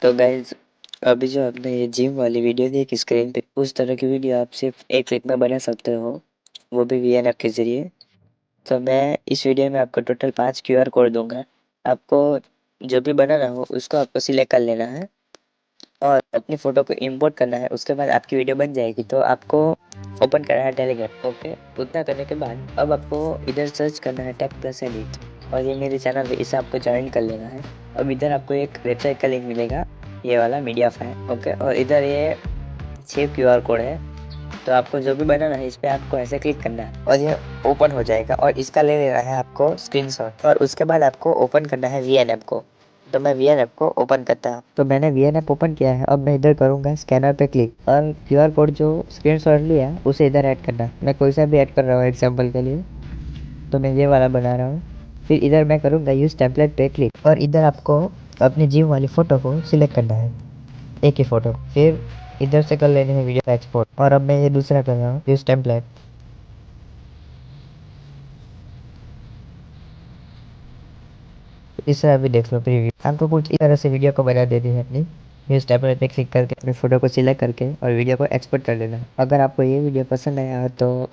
तो गाइज अभी जो आपने ये जिम वाली वीडियो देखी स्क्रीन पे, उस तरह की वीडियो आप सिर्फ एक क्लिक में बना सकते हो, वो भी वी एन ऐप के ज़रिए। तो मैं इस वीडियो में आपको टोटल 5 QR कोड दूंगा। आपको जो भी बनाना हो उसको आपको सिलेक्ट कर लेना है और अपनी फ़ोटो को इंपोर्ट करना है। उसके बाद आपकी वीडियो बन जाएगी तो आपको ओपन करना है टेलीग्राम। ओके, उतना करने के बाद अब आपको इधर सर्च करना है टेक प्लस एडिट और ये मेरे चैनल है, इसे आपको ज्वाइन कर लेना है। अब इधर आपको एक वेबसाइट का लिंक मिलेगा, ये वाला मीडिया फाइल। ओके, और इधर ये 6 QR कोड है। तो आपको जो भी बनाना है इस पर आपको ऐसे क्लिक करना है और ये ओपन हो जाएगा और इसका ले लेना है आपको स्क्रीनशॉट और उसके बाद आपको ओपन करना है वी एन ऐप को। तो मैं वी एन ऐप को ओपन करता हूँ। तो मैंने वी एन ऐप ओपन किया है। अब मैं इधर करूँगा स्कैनर पे क्लिक और QR कोड जो स्क्रीनशॉट लिया है उसे इधर ऐड करना। मैं कोई सा भी ऐड कर रहा हूँ एग्जाम्पल के लिए, तो मैं ये वाला बना रहा हूँ। फिर इधर मैं करूँगा यूज़ टेम्पलेट पे क्लिक और इधर आपको अपनी जिम वाली फ़ोटो को सिलेक्ट करना है, एक ही फ़ोटो। फिर इधर से कर लेनी है वीडियो एक्सपोर्ट और अब मैं ये दूसरा कर रहा हूँ यूज़ टेम्पलेट। इस तरह भी देख लो प्रीव्यू। आपको कुछ इस तरह से वीडियो को बना देनी है अपनी। न्यूज़ टेम्पलेट पे क्लिक करके अपनी फ़ोटो को सिलेक्ट करके और वीडियो को एक्सपोर्ट कर लेना है। अगर आपको ये वीडियो पसंद आया हो तो